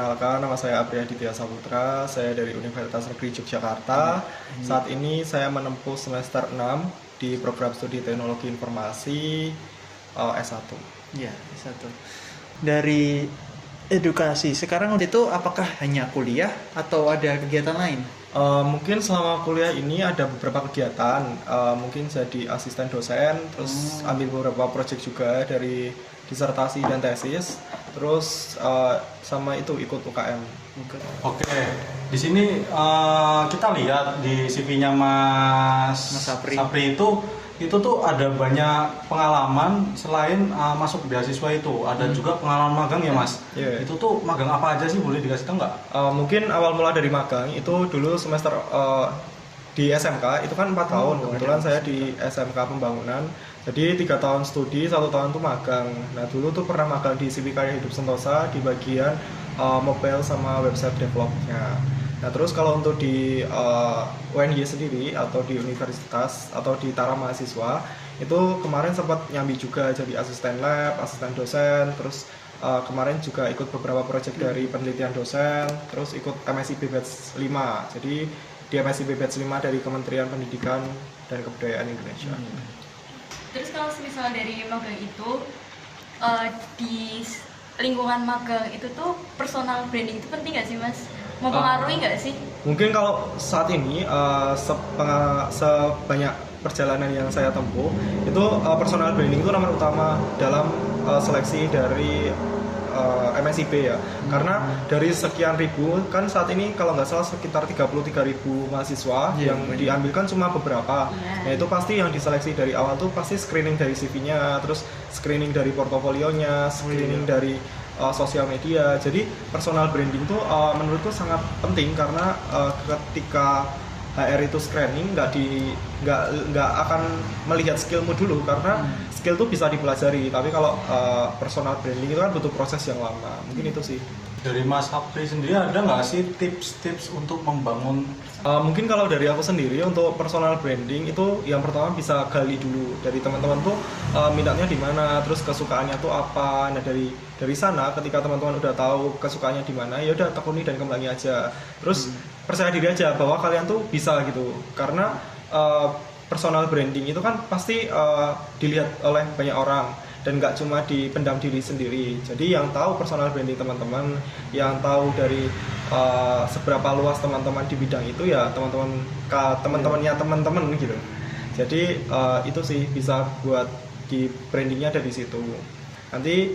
perkenalkan, nama saya Apriaditya Saputra, saya dari Universitas Negeri Yogyakarta. Saat ini saya menempuh semester 6 di program studi Teknologi Informasi S1. Ya, S1. Dari edukasi, sekarang itu apakah hanya kuliah atau ada kegiatan lain? Mungkin selama kuliah ini ada beberapa kegiatan, mungkin jadi asisten dosen, terus ambil beberapa proyek juga dari disertasi dan tesis, terus sama itu ikut UKM. Oke, di sini kita lihat di CV-nya Mas Sapri itu tuh ada banyak pengalaman selain masuk beasiswa itu, ada juga pengalaman magang ya Mas. Yeah. Itu tuh magang apa aja sih, boleh dikasih tahu nggak? Mungkin awal mula dari magang itu dulu semester di SMK itu kan 4 tahun, kebetulan saya di SMK Pembangunan. Jadi 3 tahun studi, 1 tahun tuh magang. Nah dulu tuh pernah magang di CV Karya Hidup Sentosa di bagian mobile sama website developnya. Nah terus kalau untuk di UNY sendiri atau di universitas atau di Tara Mahasiswa itu kemarin sempat nyambi juga jadi asisten lab, asisten dosen, terus kemarin juga ikut beberapa proyek dari penelitian dosen, terus ikut MSIP Batch 5. Jadi di MSIP Batch 5 dari Kementerian Pendidikan dan Kebudayaan Indonesia. Terus kalau misalnya dari magang itu di lingkungan magang itu tuh personal branding itu penting nggak sih Mas? Mempengaruhi nggak sih? Mungkin kalau saat ini sebanyak perjalanan yang saya tempuh itu personal branding itu nomor utama dalam seleksi dari MSIP ya. Karena dari sekian ribu kan saat ini kalau nggak salah sekitar 33.000 mahasiswa yang diambilkan cuma beberapa. Nah itu pasti yang diseleksi dari awal tuh pasti screening dari CV-nya, terus screening dari portofolionya, screening dari sosial media. Jadi personal branding tuh menurutku sangat penting karena ketika HR itu screening nggak akan melihat skillmu dulu karena skill tuh bisa dipelajari, tapi kalau personal branding itu kan butuh proses yang lama. Mungkin itu sih. Dari Mas Sapri sendiri ada nggak sih tips-tips untuk membangun? Mungkin kalau dari aku sendiri untuk personal branding itu yang pertama bisa gali dulu dari teman-teman tuh minatnya di mana, terus kesukaannya tuh apa. Nah dari sana ketika teman-teman udah tahu kesukaannya di mana, ya udah tekuni dan kembali aja. Terus percaya diri aja bahwa kalian tuh bisa gitu. Karena personal branding itu kan pasti dilihat oleh banyak orang dan nggak cuma dipendam diri sendiri. Jadi yang tahu personal branding teman-teman, yang tahu dari seberapa luas teman-teman di bidang itu ya teman-temannya teman-teman gitu. Jadi itu sih bisa buat di brandingnya dari situ. Nanti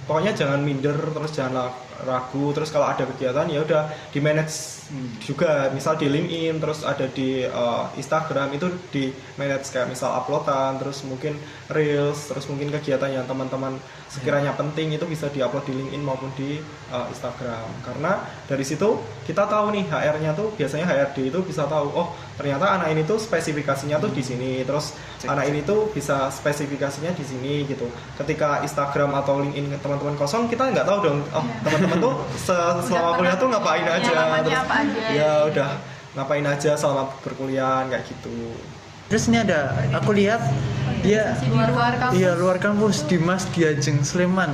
pokoknya jangan minder, terus jangan ragu, terus kalau ada kegiatan ya udah di manage juga, misal di LinkedIn, terus ada di Instagram itu di manage kayak misal uploadan, terus mungkin reels, terus mungkin kegiatan yang teman-teman sekiranya penting itu bisa diupload di LinkedIn maupun di Instagram. Karena dari situ kita tahu nih HR-nya tuh biasanya HRD itu bisa tahu, oh ternyata anak ini tuh spesifikasinya tuh di sini, terus anak ini tuh bisa spesifikasinya di sini gitu. Ketika Instagram atau LinkedIn teman-teman kosong, kita nggak tahu dong, oh teman-teman tuh selama kuliah tuh ngapain aja, terus ya udah ngapain aja selama berkuliah kayak gitu. Terus ini ada, aku lihat dia luar kampus di Mas Diajeng Sleman.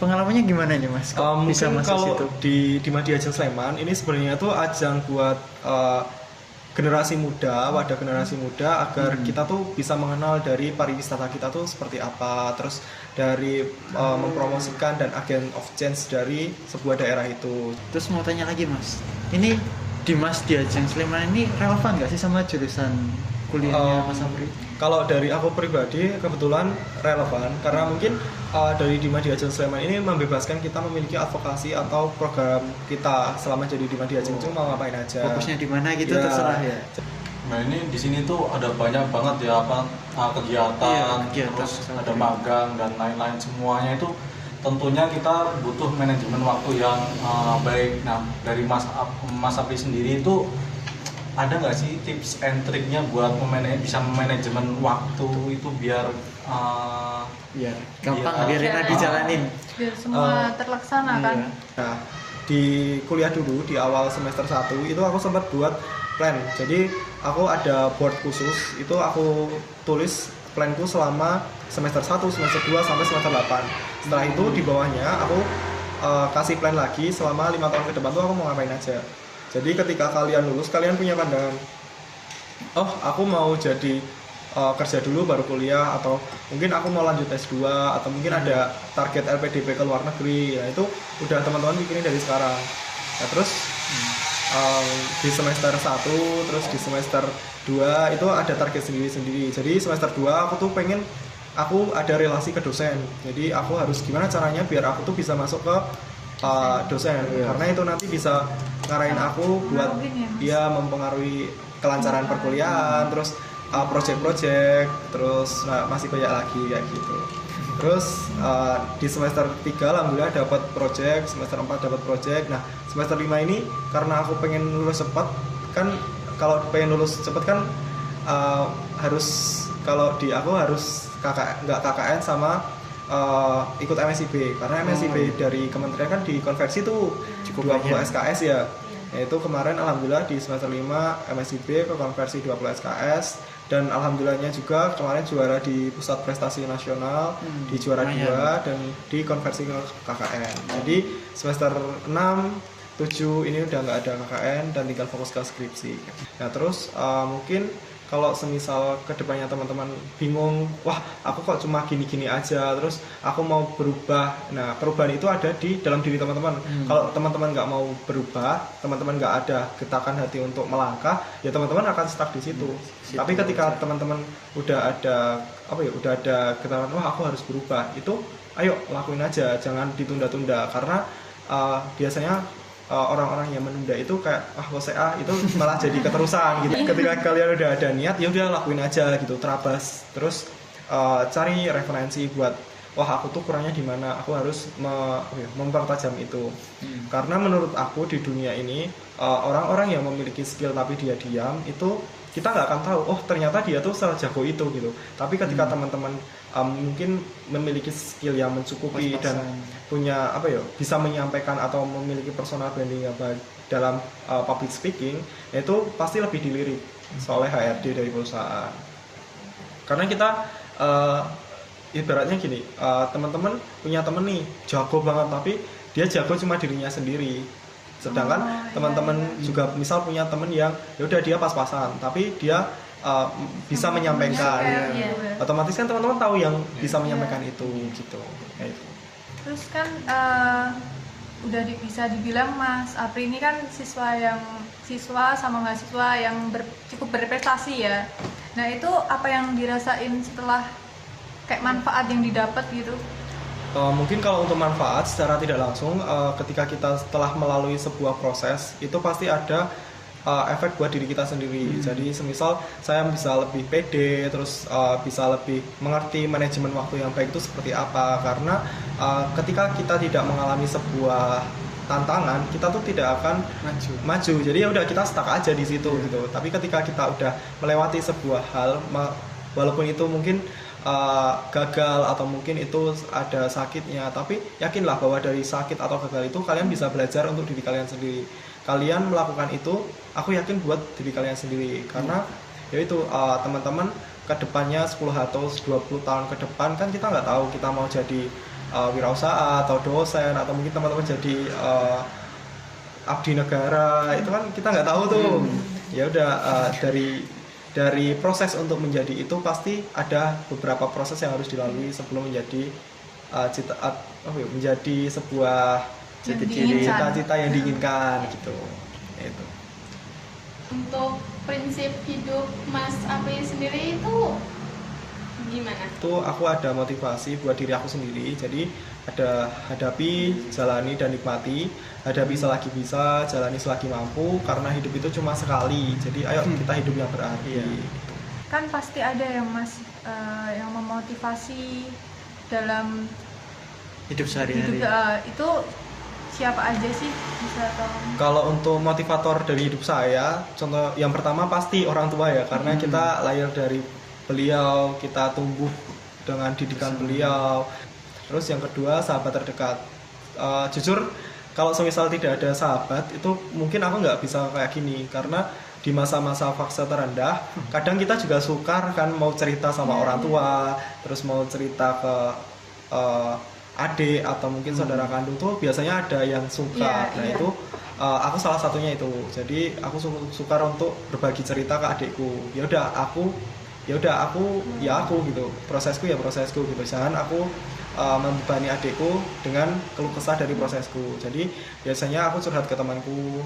Pengalamannya gimana nih Mas? Mungkin kalau di Diajeng Sleman ini sebenarnya tuh ajang buat generasi muda, wadah generasi muda agar kita tuh bisa mengenal dari pariwisata kita tuh seperti apa, terus dari mempromosikan dan agent of change dari sebuah daerah itu. Terus mau tanya lagi Mas, ini di Mas Diajeng Sleman ini relevan nggak sih sama jurusan kuliahnya Mas Sapri? Kalau dari aku pribadi kebetulan relevan karena mungkin dari Dima Diajeng Sleman ini membebaskan kita memiliki advokasi atau program kita selama jadi Dima Diajeng cuma mau ngapain aja. Fokusnya di mana gitu ya, terserah ya. Nah ini di sini tuh ada banyak banget ya kegiatan, terus ada magang dan lain-lain, semuanya itu tentunya kita butuh manajemen waktu yang baik. Nah dari Mas Sapri sendiri itu ada nggak sih tips and triknya buat bisa manajemen waktu itu biar gampang, biar enak dijalanin, biar semua terlaksana kan? Nah di kuliah dulu di awal semester 1 itu aku sempat buat plan. Jadi aku ada board khusus, itu aku tulis planku selama semester 1, semester 2 sampai semester 8. Setelah itu di bawahnya aku kasih plan lagi selama 5 tahun ke depan tuh aku mau ngapain aja. Jadi ketika kalian lulus, kalian punya pandangan, oh aku mau jadi kerja dulu baru kuliah, atau mungkin aku mau lanjut S2, atau mungkin ada target LPDP ke luar negeri. Ya itu udah teman-teman pikirin dari sekarang. Nah, terus di semester 1, terus di semester 2 itu ada target sendiri-sendiri. Jadi semester 2 aku tuh pengen aku ada relasi ke dosen. Jadi aku harus gimana caranya biar aku tuh bisa masuk ke dosen. Karena itu nanti bisa ngarahin aku buat dia mempengaruhi kelancaran perkuliahan, terus project-project, terus masih banyak lagi kayak gitu. Terus di semester 3 alhamdulillah dapat project, semester 4 dapat project. Nah, semester 5 ini karena aku pengen lulus cepat, kan kalau pengen lulus cepat kan harus, kalau di aku harus nggak KKN sama ikut MSIB, karena MSIB dari kementerian kan dikonversi tuh cukup 20 SKS ya. Yaitu kemarin alhamdulillah di semester 5 MSIB ke konversi 20 SKS, dan alhamdulillahnya juga kemarin juara di pusat prestasi nasional, di juara 2 dan dikonversi ke KKN. Jadi semester 6 7 ini udah nggak ada KKN dan tinggal fokus ke skripsi. Nah terus mungkin kalau semisal kedepannya teman-teman bingung, wah aku kok cuma gini-gini aja, terus aku mau berubah. Nah perubahan itu ada di dalam diri teman-teman. Kalau teman-teman nggak mau berubah, teman-teman nggak ada getakan hati untuk melangkah, ya teman-teman akan stuck di situ. Tapi ketika teman-teman udah ada udah ada getakan, wah aku harus berubah, itu ayo lakuin aja, jangan ditunda-tunda, karena biasanya orang-orang yang menunda itu kayak itu malah jadi keterusan gitu. Ketika kalian udah ada niat, ya udah lakuin aja gitu, terabas, terus cari referensi buat wah aku tuh kurangnya di mana, aku harus mempertajam itu. Karena menurut aku di dunia ini orang-orang yang memiliki skill tapi dia diam itu kita nggak akan tahu, oh ternyata dia tuh sejago itu gitu. Tapi ketika teman-teman mungkin memiliki skill yang mencukupi dan punya bisa menyampaikan atau memiliki personal branding yang baik dalam public speaking, itu pasti lebih dilirik oleh HRD dari perusahaan. Karena kita ibaratnya gini, teman-teman punya temen nih jago banget, tapi dia jago cuma dirinya sendiri. Sedangkan teman-teman juga misal punya temen yang yaudah dia pas-pasan, tapi dia bisa menyampaikan. Otomatis kan teman-teman tahu yang bisa menyampaikan itu gitu. Kayak itu. Terus kan udah bisa dibilang Mas Apri ini kan siswa sama mahasiswa yang cukup berprestasi ya. Nah itu apa yang dirasain setelah kayak manfaat yang didapat gitu? Mungkin kalau untuk manfaat secara tidak langsung, ketika kita setelah melalui sebuah proses itu pasti ada efek buat diri kita sendiri. Jadi semisal saya bisa lebih pede, terus bisa lebih mengerti manajemen waktu yang baik itu seperti apa. Karena ketika kita tidak mengalami sebuah tantangan, kita tuh tidak akan maju. Jadi ya udah kita stuck aja di situ gitu. Tapi ketika kita udah melewati sebuah hal, walaupun itu mungkin gagal atau mungkin itu ada sakitnya, tapi yakinlah bahwa dari sakit atau gagal itu kalian bisa belajar untuk diri kalian sendiri. Kalian melakukan itu, aku yakin buat diri kalian sendiri, karena yaitu teman-teman kedepannya 10 atau 20 tahun ke depan kan kita nggak tahu kita mau jadi wirausaha atau dosen, atau mungkin teman-teman jadi abdi negara, itu kan kita nggak tahu tuh. Ya udah dari proses untuk menjadi itu pasti ada beberapa proses yang harus dilalui sebelum menjadi menjadi sebuah cita-cita yang diinginkan gitu. Itu. Untuk prinsip hidup Mas Apri sendiri itu gimana? Itu aku ada motivasi buat diri aku sendiri. Jadi ada hadapi, jalani dan nikmati. Hadapi selagi bisa, jalani selagi mampu, karena hidup itu cuma sekali. Jadi ayo kita hidup yang berarti. Kan pasti ada ya Mas yang memotivasi dalam hidup sehari-hari. Itu siapa aja sih, bisa tolong? Kalau untuk motivator dari hidup saya, contoh yang pertama pasti orang tua ya, karena kita lahir dari beliau, kita tumbuh dengan didikan beliau. Terus yang kedua sahabat terdekat. Jujur kalau semisal tidak ada sahabat itu mungkin aku nggak bisa kayak gini, karena di masa-masa fase terendah kadang kita juga sukar kan mau cerita sama orang tua, terus mau cerita ke adik atau mungkin saudara kandung tuh biasanya ada yang suka. Iya, Nah iya. itu aku salah satunya itu. Jadi aku suka untuk berbagi cerita ke adikku. Ya udah aku gitu. Prosesku ya prosesku gitu. Jangan aku membebani adikku dengan keluh kesah dari prosesku. Jadi biasanya aku curhat ke temanku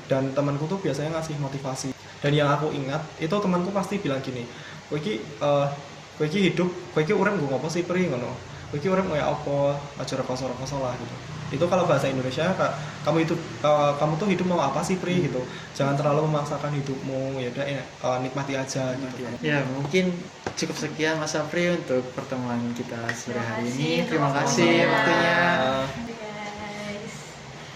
dan temanku tuh biasanya ngasih motivasi. Dan yang aku ingat itu temanku pasti bilang gini, kowe iki hidup, kowe iki urip nggo ngopo sih pri ngono. Kowe iki urip koyo apa, aja rekoso-rekoso lah gitu. Itu kalau bahasa Indonesia kamu tuh hidup mau apa sih pri gitu. Jangan terlalu memaksakan hidupmu, ya udah nikmati aja gitu. Ya, mungkin cukup sekian Mas Apri untuk pertemuan kita sore hari ini. Terima Terima kasih. kasih waktunya. Uh,